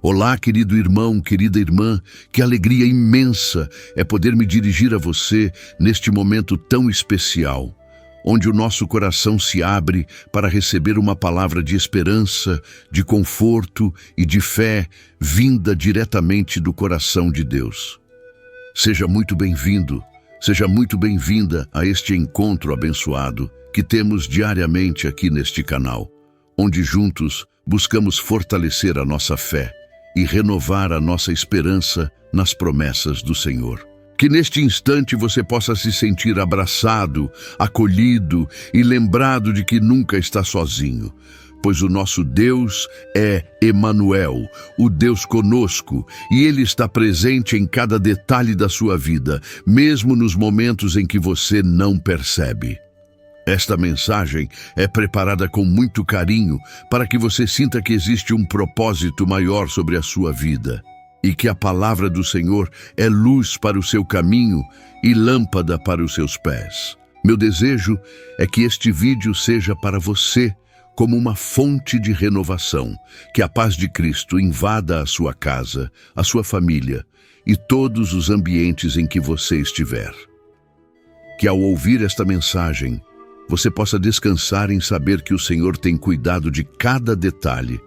Olá, querido irmão, querida irmã, que alegria imensa é poder me dirigir a você neste momento tão especial, onde o nosso coração se abre para receber uma palavra de esperança, de conforto e de fé vinda diretamente do coração de Deus. Seja muito bem-vindo, seja muito bem-vinda a este encontro abençoado que temos diariamente aqui neste canal, onde juntos buscamos fortalecer a nossa fé e renovar a nossa esperança nas promessas do Senhor. Que neste instante você possa se sentir abraçado, acolhido e lembrado de que nunca está sozinho, pois o nosso Deus é Emanuel, o Deus conosco, e Ele está presente em cada detalhe da sua vida, mesmo nos momentos em que você não percebe. Esta mensagem é preparada com muito carinho para que você sinta que existe um propósito maior sobre a sua vida e que a palavra do Senhor é luz para o seu caminho e lâmpada para os seus pés. Meu desejo é que este vídeo seja para você como uma fonte de renovação, que a paz de Cristo invada a sua casa, a sua família e todos os ambientes em que você estiver. Que ao ouvir esta mensagem, você possa descansar em saber que o Senhor tem cuidado de cada detalhe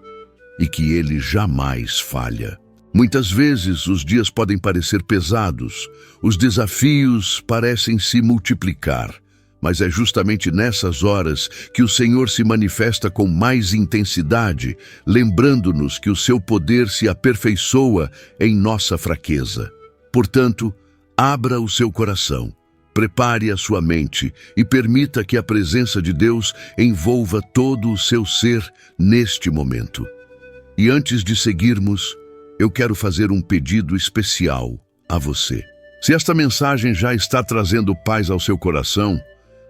e que Ele jamais falha. Muitas vezes os dias podem parecer pesados, os desafios parecem se multiplicar, mas é justamente nessas horas que o Senhor se manifesta com mais intensidade, lembrando-nos que o seu poder se aperfeiçoa em nossa fraqueza. Portanto, abra o seu coração. Prepare a sua mente e permita que a presença de Deus envolva todo o seu ser neste momento. E antes de seguirmos, eu quero fazer um pedido especial a você. Se esta mensagem já está trazendo paz ao seu coração,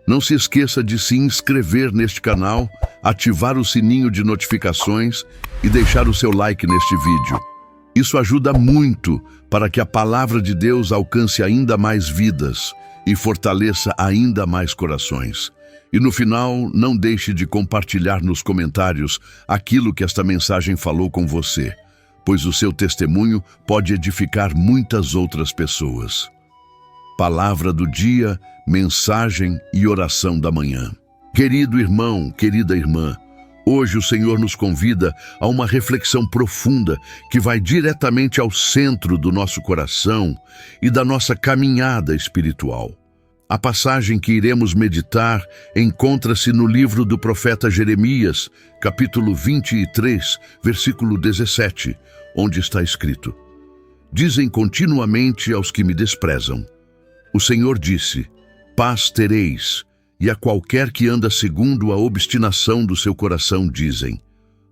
não se esqueça de se inscrever neste canal, ativar o sininho de notificações e deixar o seu like neste vídeo. Isso ajuda muito para que a palavra de Deus alcance ainda mais vidas e fortaleça ainda mais corações. E no final, não deixe de compartilhar nos comentários aquilo que esta mensagem falou com você, pois o seu testemunho pode edificar muitas outras pessoas. Palavra do dia, mensagem e oração da manhã. Querido irmão, querida irmã, hoje o Senhor nos convida a uma reflexão profunda que vai diretamente ao centro do nosso coração e da nossa caminhada espiritual. A passagem que iremos meditar encontra-se no livro do profeta Jeremias, capítulo 23, versículo 17, onde está escrito: Dizem continuamente aos que me desprezam: O Senhor disse, paz tereis, e a qualquer que anda segundo a obstinação do seu coração dizem,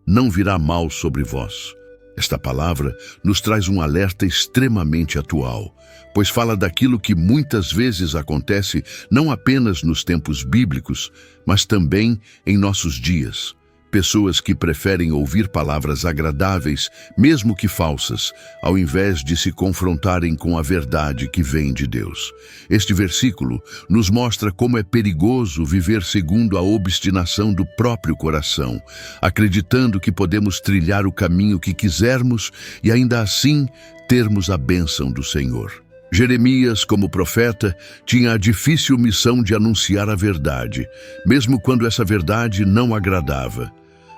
não virá mal sobre vós. Esta palavra nos traz um alerta extremamente atual, pois fala daquilo que muitas vezes acontece não apenas nos tempos bíblicos, mas também em nossos dias. Pessoas que preferem ouvir palavras agradáveis, mesmo que falsas, ao invés de se confrontarem com a verdade que vem de Deus. Este versículo nos mostra como é perigoso viver segundo a obstinação do próprio coração, acreditando que podemos trilhar o caminho que quisermos e ainda assim termos a bênção do Senhor. Jeremias, como profeta, tinha a difícil missão de anunciar a verdade, mesmo quando essa verdade não agradava.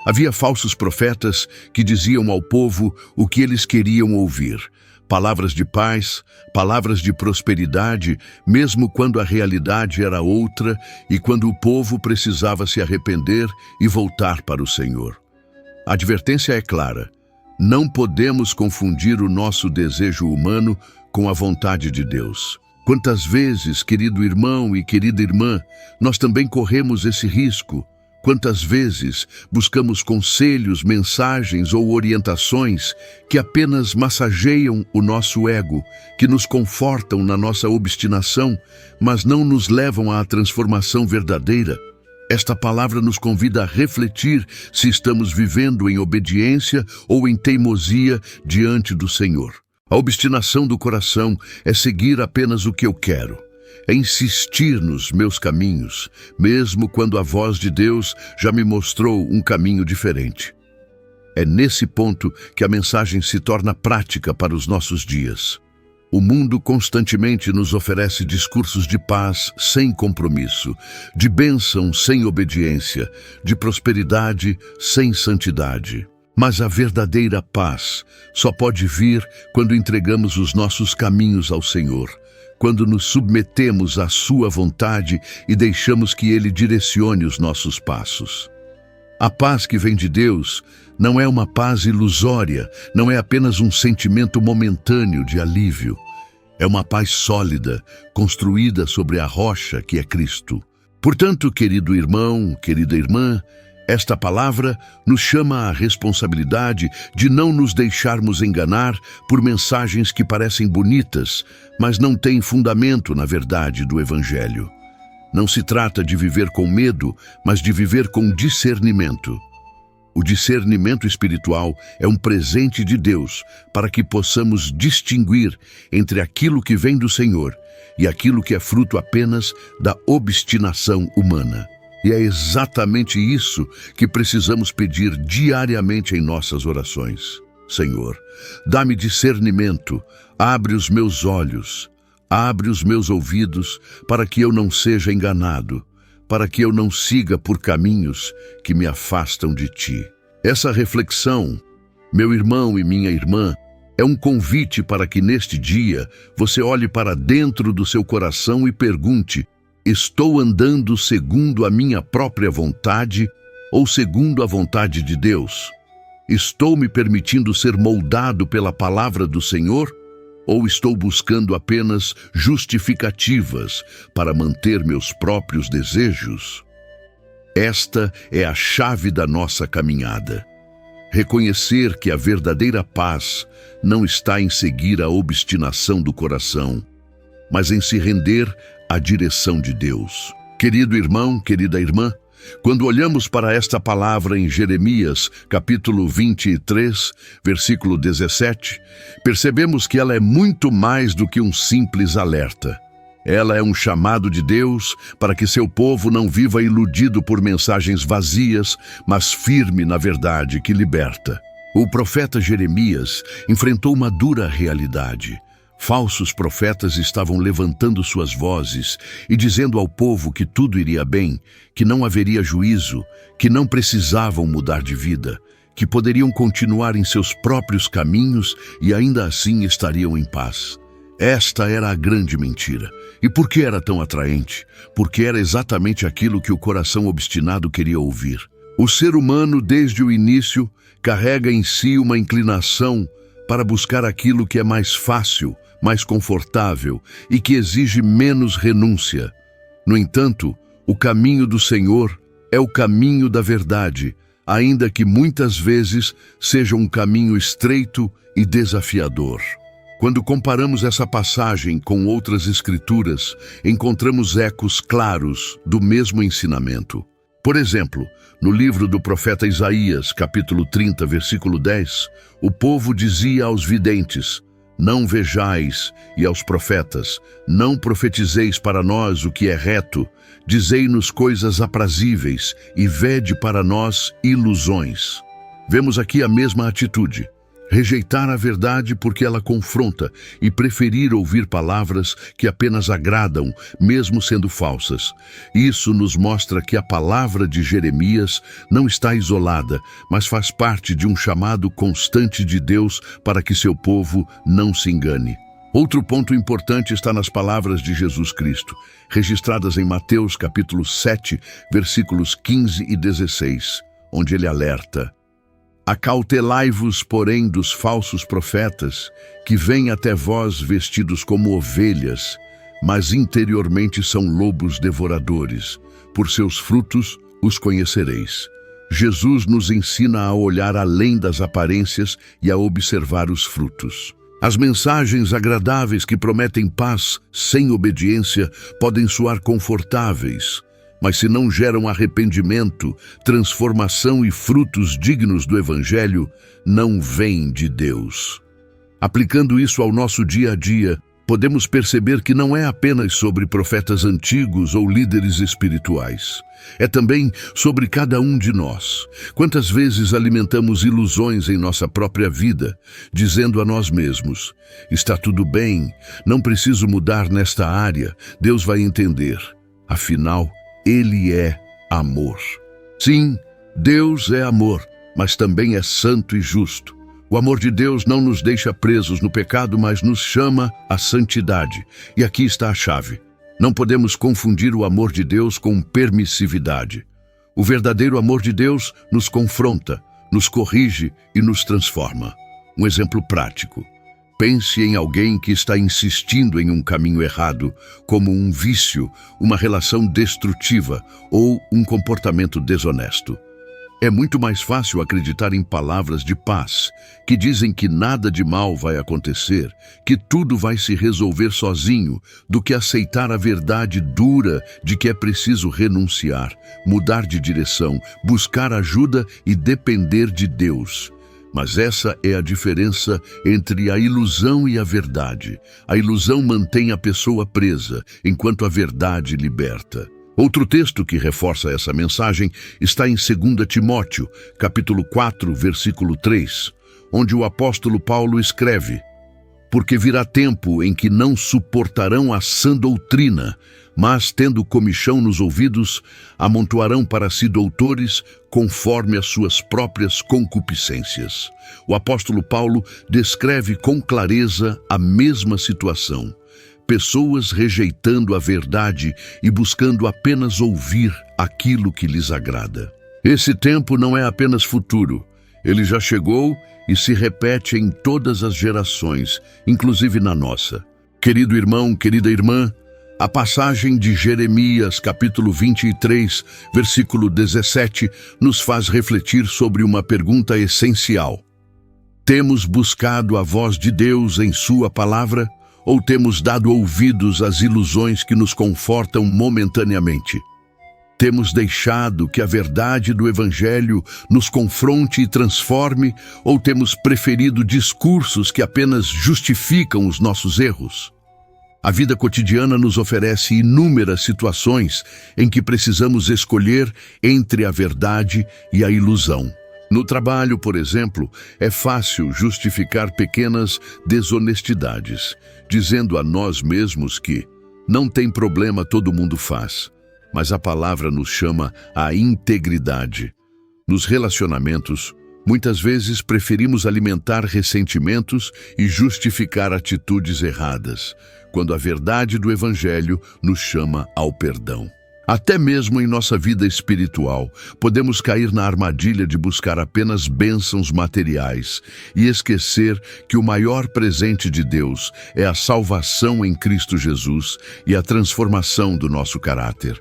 Havia falsos profetas que diziam ao povo o que eles queriam ouvir, palavras de paz, palavras de prosperidade, mesmo quando a realidade era outra e quando o povo precisava se arrepender e voltar para o Senhor. A advertência é clara: não podemos confundir o nosso desejo humano com a vontade de Deus. Quantas vezes, querido irmão e querida irmã, nós também corremos esse risco? Quantas vezes buscamos conselhos, mensagens ou orientações que apenas massageiam o nosso ego, que nos confortam na nossa obstinação, mas não nos levam à transformação verdadeira? Esta palavra nos convida a refletir se estamos vivendo em obediência ou em teimosia diante do Senhor. A obstinação do coração é seguir apenas o que eu quero. É insistir nos meus caminhos, mesmo quando a voz de Deus já me mostrou um caminho diferente. É nesse ponto que a mensagem se torna prática para os nossos dias. O mundo constantemente nos oferece discursos de paz sem compromisso, de bênção sem obediência, de prosperidade sem santidade. Mas a verdadeira paz só pode vir quando entregamos os nossos caminhos ao Senhor, quando nos submetemos à Sua vontade e deixamos que Ele direcione os nossos passos. A paz que vem de Deus não é uma paz ilusória, não é apenas um sentimento momentâneo de alívio. É uma paz sólida, construída sobre a rocha que é Cristo. Portanto, querido irmão, querida irmã, esta palavra nos chama à responsabilidade de não nos deixarmos enganar por mensagens que parecem bonitas, mas não têm fundamento na verdade do Evangelho. Não se trata de viver com medo, mas de viver com discernimento. O discernimento espiritual é um presente de Deus para que possamos distinguir entre aquilo que vem do Senhor e aquilo que é fruto apenas da obstinação humana. E é exatamente isso que precisamos pedir diariamente em nossas orações. Senhor, dá-me discernimento, abre os meus olhos, abre os meus ouvidos para que eu não seja enganado, para que eu não siga por caminhos que me afastam de Ti. Essa reflexão, meu irmão e minha irmã, é um convite para que neste dia você olhe para dentro do seu coração e pergunte: estou andando segundo a minha própria vontade ou segundo a vontade de Deus? Estou me permitindo ser moldado pela palavra do Senhor? Ou estou buscando apenas justificativas para manter meus próprios desejos? Esta é a chave da nossa caminhada. Reconhecer que a verdadeira paz não está em seguir a obstinação do coração, mas em se render à direção de Deus. Querido irmão, querida irmã, quando olhamos para esta palavra em Jeremias, capítulo 23, versículo 17, percebemos que ela é muito mais do que um simples alerta. Ela é um chamado de Deus para que seu povo não viva iludido por mensagens vazias, mas firme na verdade que liberta. O profeta Jeremias enfrentou uma dura realidade. Falsos profetas estavam levantando suas vozes e dizendo ao povo que tudo iria bem, que não haveria juízo, que não precisavam mudar de vida, que poderiam continuar em seus próprios caminhos e ainda assim estariam em paz. Esta era a grande mentira. E por que era tão atraente? Porque era exatamente aquilo que o coração obstinado queria ouvir. O ser humano, desde o início, carrega em si uma inclinação para buscar aquilo que é mais fácil, mais confortável e que exige menos renúncia. No entanto, o caminho do Senhor é o caminho da verdade, ainda que muitas vezes seja um caminho estreito e desafiador. Quando comparamos essa passagem com outras escrituras, encontramos ecos claros do mesmo ensinamento. Por exemplo, no livro do profeta Isaías, capítulo 30, versículo 10, o povo dizia aos videntes: não vejais, e aos profetas: não profetizeis para nós o que é reto, dizei-nos coisas aprazíveis, e vede para nós ilusões. Vemos aqui a mesma atitude. Rejeitar a verdade porque ela confronta e preferir ouvir palavras que apenas agradam, mesmo sendo falsas. Isso nos mostra que a palavra de Jeremias não está isolada, mas faz parte de um chamado constante de Deus para que seu povo não se engane. Outro ponto importante está nas palavras de Jesus Cristo, registradas em Mateus capítulo 7, versículos 15 e 16, onde ele alerta: acautelai-vos, porém, dos falsos profetas, que vêm até vós vestidos como ovelhas, mas interiormente são lobos devoradores. Por seus frutos os conhecereis. Jesus nos ensina a olhar além das aparências e a observar os frutos. As mensagens agradáveis que prometem paz sem obediência podem soar confortáveis, mas se não geram arrependimento, transformação e frutos dignos do Evangelho, não vêm de Deus. Aplicando isso ao nosso dia a dia, podemos perceber que não é apenas sobre profetas antigos ou líderes espirituais. É também sobre cada um de nós. Quantas vezes alimentamos ilusões em nossa própria vida, dizendo a nós mesmos: está tudo bem, não preciso mudar nesta área, Deus vai entender. Afinal, Ele é amor. Sim, Deus é amor, mas também é santo e justo. O amor de Deus não nos deixa presos no pecado, mas nos chama à santidade. E aqui está a chave. Não podemos confundir o amor de Deus com permissividade. O verdadeiro amor de Deus nos confronta, nos corrige e nos transforma. Um exemplo prático. Pense em alguém que está insistindo em um caminho errado, como um vício, uma relação destrutiva ou um comportamento desonesto. É muito mais fácil acreditar em palavras de paz, que dizem que nada de mal vai acontecer, que tudo vai se resolver sozinho, do que aceitar a verdade dura de que é preciso renunciar, mudar de direção, buscar ajuda e depender de Deus. Mas essa é a diferença entre a ilusão e a verdade. A ilusão mantém a pessoa presa, enquanto a verdade liberta. Outro texto que reforça essa mensagem está em 2 Timóteo, capítulo 4, versículo 3, onde o apóstolo Paulo escreve: porque virá tempo em que não suportarão a sã doutrina, mas, tendo comichão nos ouvidos, amontoarão para si doutores conforme as suas próprias concupiscências. O apóstolo Paulo descreve com clareza a mesma situação. Pessoas rejeitando a verdade e buscando apenas ouvir aquilo que lhes agrada. Esse tempo não é apenas futuro, ele já chegou e se repete em todas as gerações, inclusive na nossa. Querido irmão, querida irmã, a passagem de Jeremias, capítulo 23, versículo 17, nos faz refletir sobre uma pergunta essencial. Temos buscado a voz de Deus em sua palavra? Ou temos dado ouvidos às ilusões que nos confortam momentaneamente? Temos deixado que a verdade do Evangelho nos confronte e transforme, ou temos preferido discursos que apenas justificam os nossos erros? A vida cotidiana nos oferece inúmeras situações em que precisamos escolher entre a verdade e a ilusão. No trabalho, por exemplo, é fácil justificar pequenas desonestidades, dizendo a nós mesmos que não tem problema, todo mundo faz. Mas a palavra nos chama à integridade. Nos relacionamentos, muitas vezes preferimos alimentar ressentimentos e justificar atitudes erradas, quando a verdade do Evangelho nos chama ao perdão. Até mesmo em nossa vida espiritual, podemos cair na armadilha de buscar apenas bênçãos materiais e esquecer que o maior presente de Deus é a salvação em Cristo Jesus e a transformação do nosso caráter.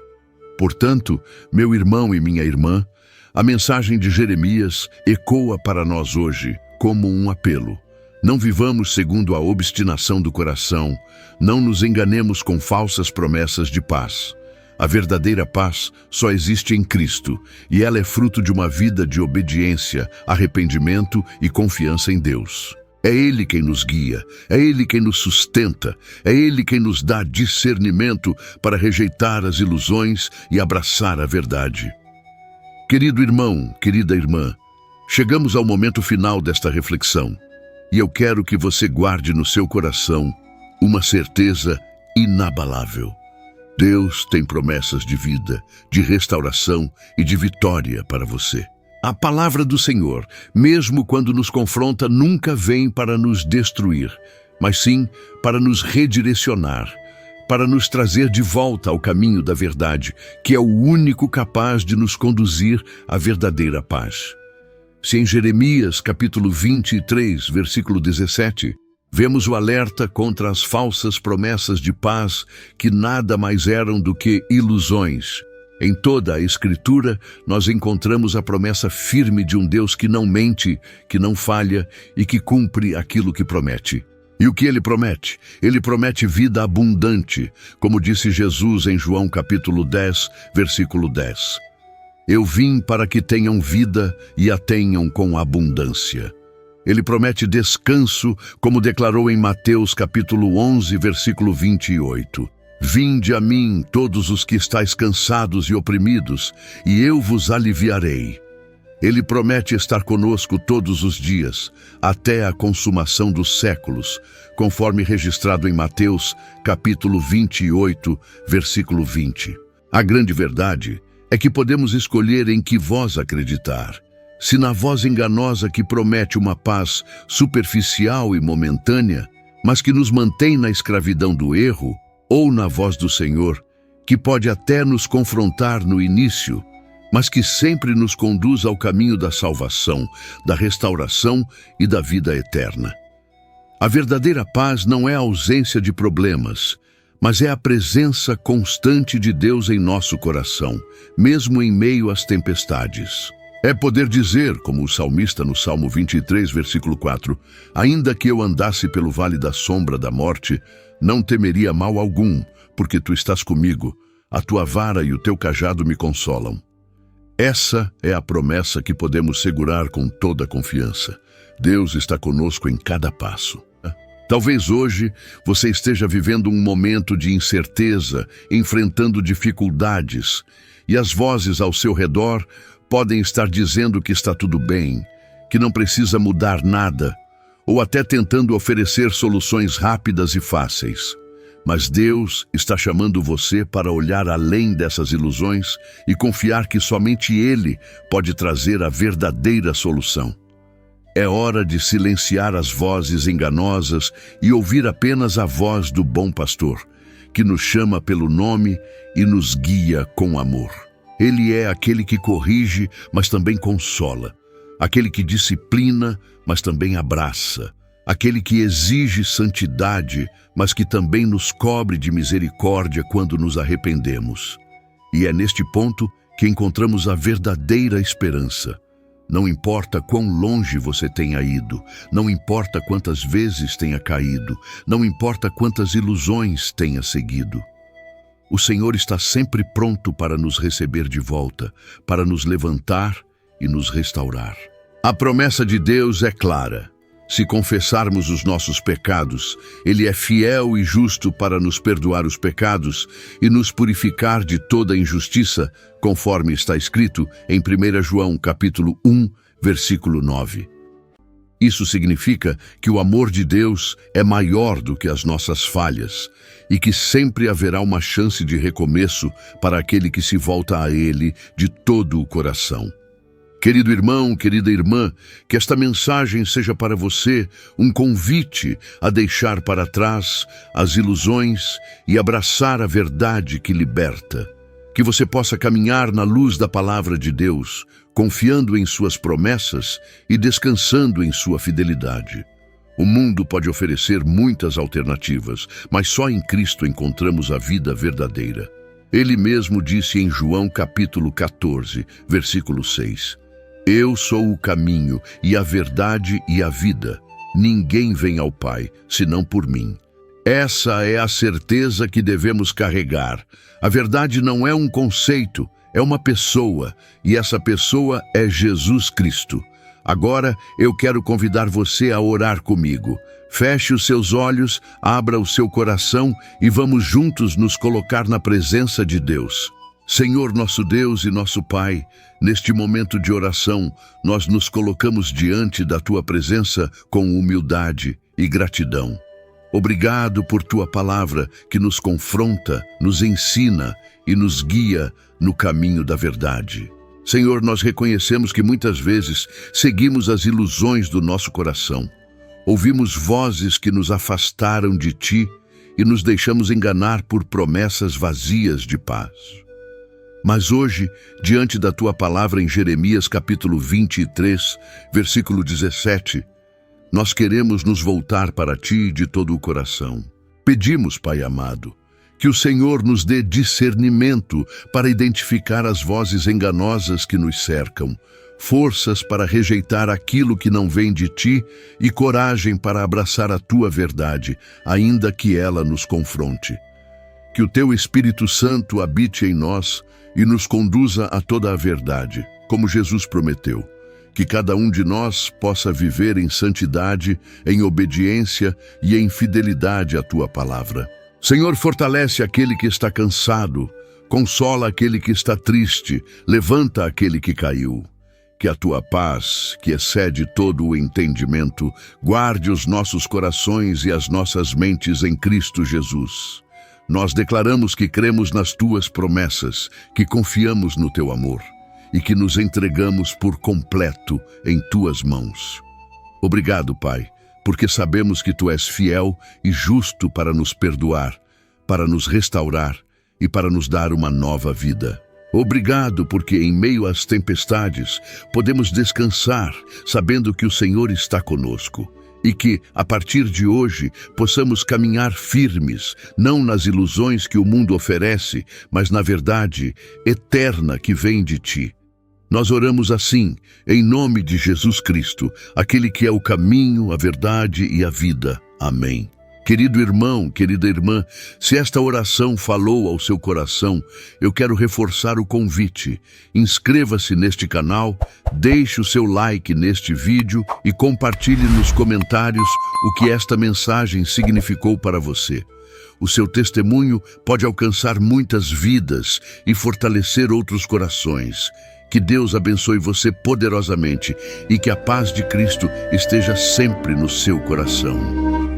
Portanto, meu irmão e minha irmã, a mensagem de Jeremias ecoa para nós hoje como um apelo. Não vivamos segundo a obstinação do coração, não nos enganemos com falsas promessas de paz. A verdadeira paz só existe em Cristo, e ela é fruto de uma vida de obediência, arrependimento e confiança em Deus. É Ele quem nos guia, é Ele quem nos sustenta, é Ele quem nos dá discernimento para rejeitar as ilusões e abraçar a verdade. Querido irmão, querida irmã, chegamos ao momento final desta reflexão, e eu quero que você guarde no seu coração uma certeza inabalável. Deus tem promessas de vida, de restauração e de vitória para você. A palavra do Senhor, mesmo quando nos confronta, nunca vem para nos destruir, mas sim para nos redirecionar, para nos trazer de volta ao caminho da verdade, que é o único capaz de nos conduzir à verdadeira paz. Se em Jeremias, capítulo 23, versículo 17, vemos o alerta contra as falsas promessas de paz que nada mais eram do que ilusões. Em toda a Escritura, nós encontramos a promessa firme de um Deus que não mente, que não falha e que cumpre aquilo que promete. E o que Ele promete? Ele promete vida abundante, como disse Jesus em João capítulo 10, versículo 10. Eu vim para que tenham vida e a tenham com abundância. Ele promete descanso, como declarou em Mateus capítulo 11, versículo 28. Vinde a mim, todos os que estáis cansados e oprimidos, e eu vos aliviarei. Ele promete estar conosco todos os dias, até a consumação dos séculos, conforme registrado em Mateus capítulo 28, versículo 20. A grande verdade é que podemos escolher em que voz acreditar. Se na voz enganosa que promete uma paz superficial e momentânea, mas que nos mantém na escravidão do erro, ou na voz do Senhor, que pode até nos confrontar no início, mas que sempre nos conduz ao caminho da salvação, da restauração e da vida eterna. A verdadeira paz não é a ausência de problemas, mas é a presença constante de Deus em nosso coração, mesmo em meio às tempestades. É poder dizer, como o salmista no Salmo 23, versículo 4, ainda que eu andasse pelo vale da sombra da morte, não temeria mal algum, porque tu estás comigo, a tua vara e o teu cajado me consolam. Essa é a promessa que podemos segurar com toda a confiança. Deus está conosco em cada passo. Talvez hoje você esteja vivendo um momento de incerteza, enfrentando dificuldades, e as vozes ao seu redor podem estar dizendo que está tudo bem, que não precisa mudar nada, ou até tentando oferecer soluções rápidas e fáceis. Mas Deus está chamando você para olhar além dessas ilusões e confiar que somente Ele pode trazer a verdadeira solução. É hora de silenciar as vozes enganosas e ouvir apenas a voz do bom pastor, que nos chama pelo nome e nos guia com amor. Ele é aquele que corrige, mas também consola. Aquele que disciplina, mas também abraça. Aquele que exige santidade, mas que também nos cobre de misericórdia quando nos arrependemos. E é neste ponto que encontramos a verdadeira esperança. Não importa quão longe você tenha ido, não importa quantas vezes tenha caído, não importa quantas ilusões tenha seguido. O Senhor está sempre pronto para nos receber de volta, para nos levantar e nos restaurar. A promessa de Deus é clara. Se confessarmos os nossos pecados, Ele é fiel e justo para nos perdoar os pecados e nos purificar de toda injustiça, conforme está escrito em 1 João capítulo 1, versículo 9. Isso significa que o amor de Deus é maior do que as nossas falhas e que sempre haverá uma chance de recomeço para aquele que se volta a Ele de todo o coração. Querido irmão, querida irmã, que esta mensagem seja para você um convite a deixar para trás as ilusões e abraçar a verdade que liberta. Que você possa caminhar na luz da palavra de Deus, confiando em suas promessas e descansando em sua fidelidade. O mundo pode oferecer muitas alternativas, mas só em Cristo encontramos a vida verdadeira. Ele mesmo disse em João capítulo 14, versículo 6, Eu sou o caminho e a verdade e a vida. Ninguém vem ao Pai, senão por mim. Essa é a certeza que devemos carregar. A verdade não é um conceito, é uma pessoa, e essa pessoa é Jesus Cristo. Agora eu quero convidar você a orar comigo. Feche os seus olhos, abra o seu coração e vamos juntos nos colocar na presença de Deus. Senhor nosso Deus e nosso Pai, neste momento de oração, nós nos colocamos diante da Tua presença com humildade e gratidão. Obrigado por Tua palavra que nos confronta, nos ensina e nos guia no caminho da verdade. Senhor, nós reconhecemos que muitas vezes seguimos as ilusões do nosso coração. Ouvimos vozes que nos afastaram de Ti e nos deixamos enganar por promessas vazias de paz. Mas hoje, diante da Tua palavra em Jeremias capítulo 23, versículo 17, nós queremos nos voltar para Ti de todo o coração. Pedimos, Pai amado, que o Senhor nos dê discernimento para identificar as vozes enganosas que nos cercam, forças para rejeitar aquilo que não vem de Ti e coragem para abraçar a Tua verdade, ainda que ela nos confronte. Que o Teu Espírito Santo habite em nós e nos conduza a toda a verdade, como Jesus prometeu. Que cada um de nós possa viver em santidade, em obediência e em fidelidade à Tua palavra. Senhor, fortalece aquele que está cansado, consola aquele que está triste, levanta aquele que caiu. Que a Tua paz, que excede todo o entendimento, guarde os nossos corações e as nossas mentes em Cristo Jesus. Nós declaramos que cremos nas Tuas promessas, que confiamos no Teu amor e que nos entregamos por completo em Tuas mãos. Obrigado, Pai, porque sabemos que Tu és fiel e justo para nos perdoar, para nos restaurar e para nos dar uma nova vida. Obrigado porque em meio às tempestades podemos descansar, sabendo que o Senhor está conosco e que, a partir de hoje, possamos caminhar firmes, não nas ilusões que o mundo oferece, mas na verdade eterna que vem de Ti. Nós oramos assim, em nome de Jesus Cristo, aquele que é o caminho, a verdade e a vida. Amém. Querido irmão, querida irmã, se esta oração falou ao seu coração, eu quero reforçar o convite. Inscreva-se neste canal, deixe o seu like neste vídeo e compartilhe nos comentários o que esta mensagem significou para você. O seu testemunho pode alcançar muitas vidas e fortalecer outros corações. Que Deus abençoe você poderosamente e que a paz de Cristo esteja sempre no seu coração.